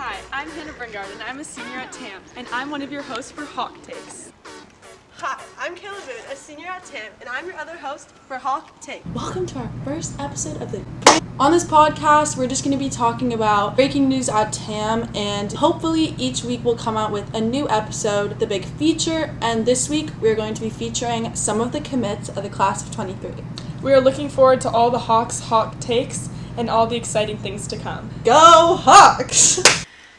Hi, I'm Hannah Bringard, and I'm a senior at TAM, and I'm one of your hosts for Hawk Takes. Hi, I'm Kayla Boone, a senior at TAM, and I'm your other host for Hawk Takes. Welcome to our first episode of the... On this podcast, we're just going to be talking about breaking news at TAM, and hopefully each week we'll come out with a new episode, the big feature, and this week we're going to be featuring some of the commits of the class of 23. We are looking forward to all the Hawk Takes and all the exciting things to come. Go Hawks!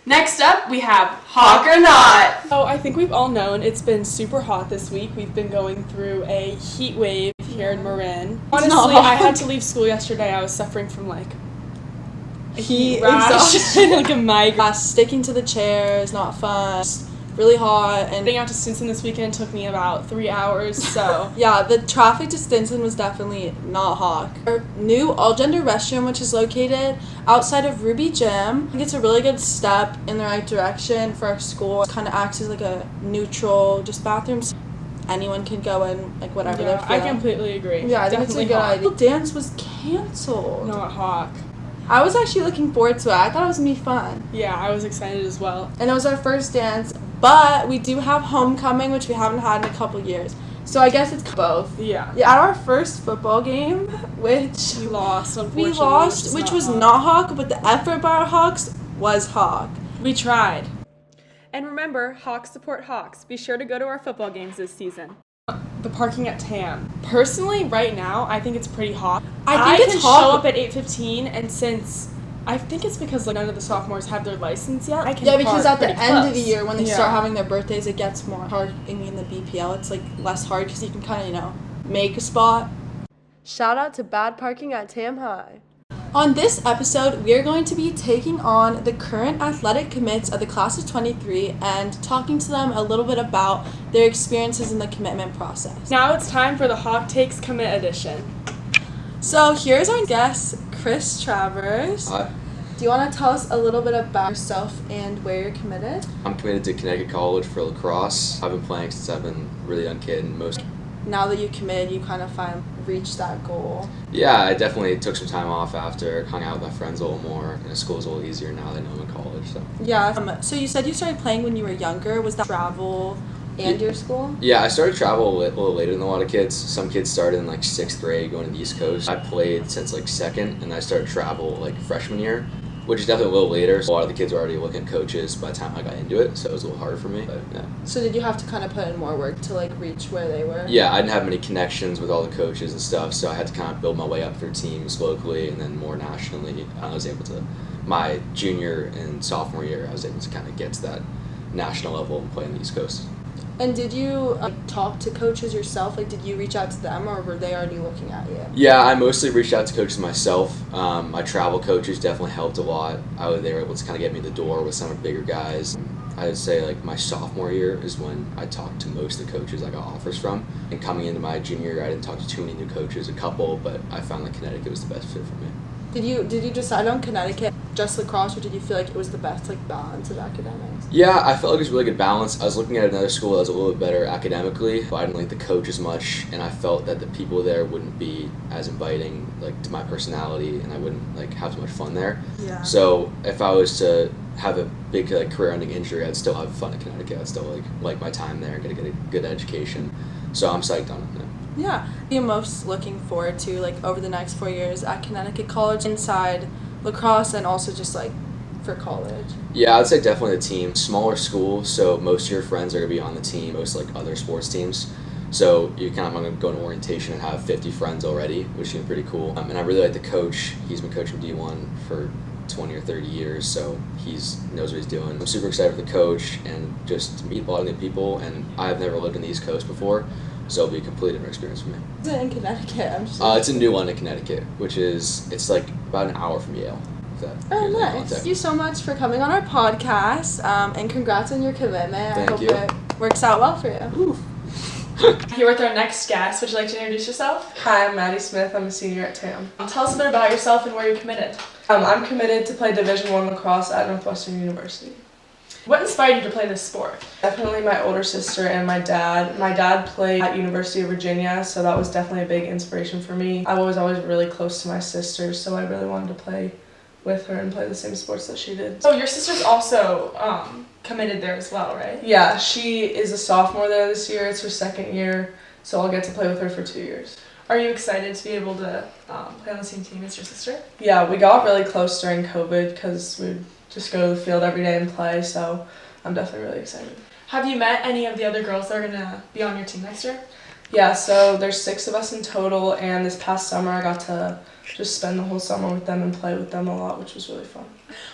Next up, we have Hawk or Not. Oh, I think we've all known it's been super hot this week. We've been going through a heat wave here in Marin. Honestly, I had to leave school yesterday. I was suffering from a heat rash and a migraine. Sticking to the chair is not fun. It's really hot, and getting out to Stinson this weekend took me about 3 hours, so yeah, the traffic to Stinson was definitely not Hawk. Our new all-gender restroom, which is located outside of Ruby Gym, I think it's a really good step in the right direction for our school. It kind of acts as like a neutral just bathroom, so anyone can go in whatever they're feeling. I completely agree. Yeah, I think it's a good idea. The dance was canceled. Not Hawk. I was actually looking forward to it. I thought it was going to be fun. Yeah, I was excited as well. And it was our first dance, but we do have homecoming, which we haven't had in a couple years. So I guess it's both. Yeah. Yeah, at our first football game, which we lost, unfortunately. Which was not Hawk, but the effort by our Hawks was Hawk. We tried. And remember, Hawks support Hawks. Be sure to go to our football games this season. The parking at TAM. Personally, right now, I think it's pretty hot. I think it's hot. Show up at 8:15, and since I think it's because none of the sophomores have their license yet. Because at the end of the year, when they start having their birthdays, it gets more hard. I mean, the BPL, it's less hard because you can kind of make a spot. Shout out to bad parking at TAM High. On this episode, we are going to be taking on the current athletic commits of the class of 23 and talking to them a little bit about their experiences in the commitment process. Now it's time for the Hawk Takes Commit Edition. So here's our guest, Chris Travers. Hi. Do you want to tell us a little bit about yourself and where you're committed? I'm committed to Connecticut College for lacrosse. I've been playing since I've been a really young kid. Now that you committed, you kind of reached that goal. Yeah, I definitely took some time off after, hung out with my friends a little more, and school's a little easier now that I know I'm in college. So. Yeah. So you said you started playing when you were younger. Was that travel and your school? Yeah, I started travel a little later than a lot of kids. Some kids started in 6th grade going to the East Coast. I played since 2nd, and I started travel freshman year, which is definitely a little later. So a lot of the kids were already looking at coaches by the time I got into it, so it was a little harder for me. But, yeah. So did you have to kind of put in more work to reach where they were? Yeah, I didn't have many connections with all the coaches and stuff, so I had to kind of build my way up through teams locally and then more nationally. I was able to, my junior and sophomore year, I was able to kind of get to that national level and play on the East Coast. And did you talk to coaches yourself? Did you reach out to them, or were they already looking at you? Yeah, I mostly reached out to coaches myself. My travel coaches definitely helped a lot. They were able to kind of get me in the door with some of the bigger guys. I would say my sophomore year is when I talked to most of the coaches I got offers from. And coming into my junior year, I didn't talk to too many new coaches, a couple, but I found Connecticut was the best fit for me. Did you decide on Connecticut just lacrosse, or did you feel it was the best balance of academics? Yeah, I felt it was a really good balance. I was looking at another school that was a little bit better academically, but I didn't like the coach as much, and I felt that the people there wouldn't be as inviting to my personality, and I wouldn't have as much fun there. Yeah. So if I was to have a big career-ending injury, I'd still have fun at Connecticut. I'd still like my time there, get a good education. So I'm psyched on it. Yeah. What are you most looking forward to over the next 4 years at Connecticut College inside lacrosse and also just for college? Yeah, I'd say definitely the team. Smaller school, so most of your friends are going to be on the team, most other sports teams. So you I'm going to go to orientation and have 50 friends already, which is pretty cool. And I really like the coach. He's been coaching D1 for 20 or 30 years, so he knows what he's doing. I'm super excited for the coach and just to meet a lot of new people, and I've never lived in the East Coast before, so it'll be a completely different experience for me. Is it in Connecticut? It's in New London, Connecticut, which is, it's about an hour from Yale. Oh, nice. Thank you so much for coming on our podcast, and congrats on your commitment. Thank I hope you. It works out well for you. Here with our next guest. Would you like to introduce yourself? Hi, I'm Maddie Smith. I'm a senior at TAM. Tell us a bit about yourself and where you're committed. I'm committed to play Division I lacrosse at Northwestern University. What inspired you to play this sport? Definitely my older sister and my dad. My dad played at University of Virginia, so that was definitely a big inspiration for me. I was always really close to my sister, so I really wanted to play with her and play the same sports that she did. So your sister's also committed there as well, right? Yeah, she is a sophomore there this year. It's her second year, so I'll get to play with her for 2 years. Are you excited to be able to play on the same team as your sister? Yeah, we got really close during COVID because we'd just go to the field every day and play, so I'm definitely really excited. Have you met any of the other girls that are going to be on your team next year? Yeah, so there's 6 of us in total, and this past summer I got to just spend the whole summer with them and play with them a lot, which was really fun.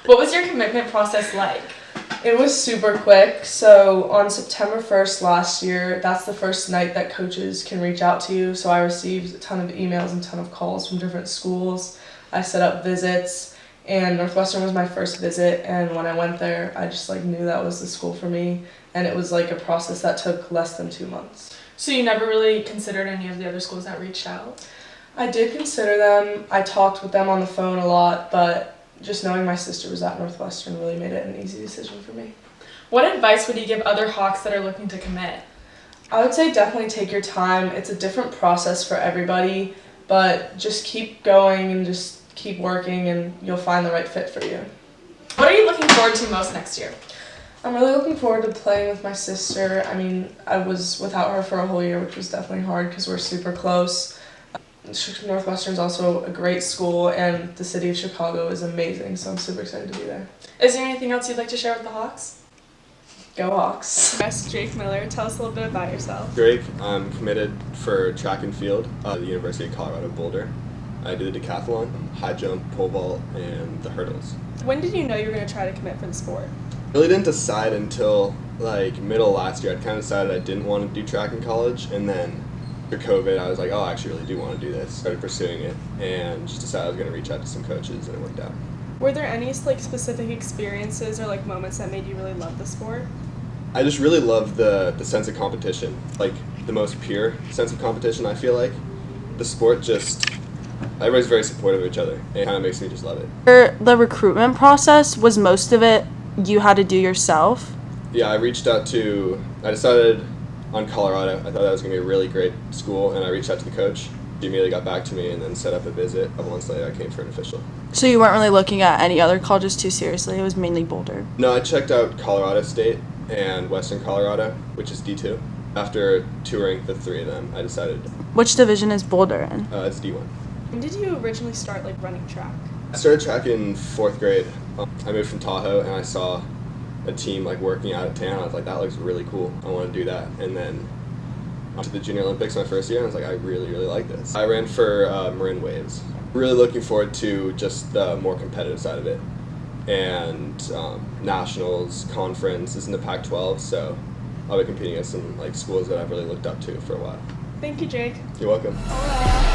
What was your commitment process like? It was super quick. So on September 1st last year, that's the first night that coaches can reach out to you. So I received a ton of emails and a ton of calls from different schools. I set up visits, and Northwestern was my first visit, and when I went there, I just knew that was the school for me, and it was a process that took less than 2 months. So you never really considered any of the other schools that reached out? I did consider them. I talked with them on the phone a lot, but just knowing my sister was at Northwestern really made it an easy decision for me. What advice would you give other Hawks that are looking to commit? I would say definitely take your time. It's a different process for everybody, but just keep going and just keep working and you'll find the right fit for you. What are you looking forward to most next year? I'm really looking forward to playing with my sister. I mean, I was without her for a whole year, which was definitely hard because we're super close. Northwestern's also a great school, and the city of Chicago is amazing, so I'm super excited to be there. Is there anything else you'd like to share with the Hawks? Go Hawks. Yes, Jake Miller, tell us a little bit about yourself. Drake, I'm committed for track and field at the University of Colorado Boulder. I do the decathlon, high jump, pole vault, and the hurdles. When did you know you were going to try to commit for the sport? Really didn't decide until middle last year. I kind of decided I didn't want to do track in college, and then after COVID, I was like, oh, I actually really do want to do this. Started pursuing it, and just decided I was going to reach out to some coaches, and it worked out. Were there any specific experiences or moments that made you really love the sport? I just really love the sense of competition, the most pure sense of competition. I feel like the sport just, everybody's very supportive of each other. It kind of makes me just love it. For the recruitment process, was most of it you had to do yourself? Yeah, I decided on Colorado. I thought that was going to be a really great school, and I reached out to the coach. He immediately got back to me and then set up a visit. A couple months later, I came for an official. So you weren't really looking at any other colleges too seriously? It was mainly Boulder? No, I checked out Colorado State and Western Colorado, which is D2. After touring the 3 of them, I decided Which division is Boulder in? it's D1. When did you originally start running track? I started track in 4th grade. I moved from Tahoe, and I saw a team working out at TAN. I was like, that looks really cool. I want to do that. And then went to the Junior Olympics my first year, and I was like, I really, really like this. I ran for Marin Waves. Really looking forward to just the more competitive side of it. And nationals, conference is in the Pac-12, so I'll be competing against some schools that I've really looked up to for a while. Thank you, Jake. You're welcome. Hola.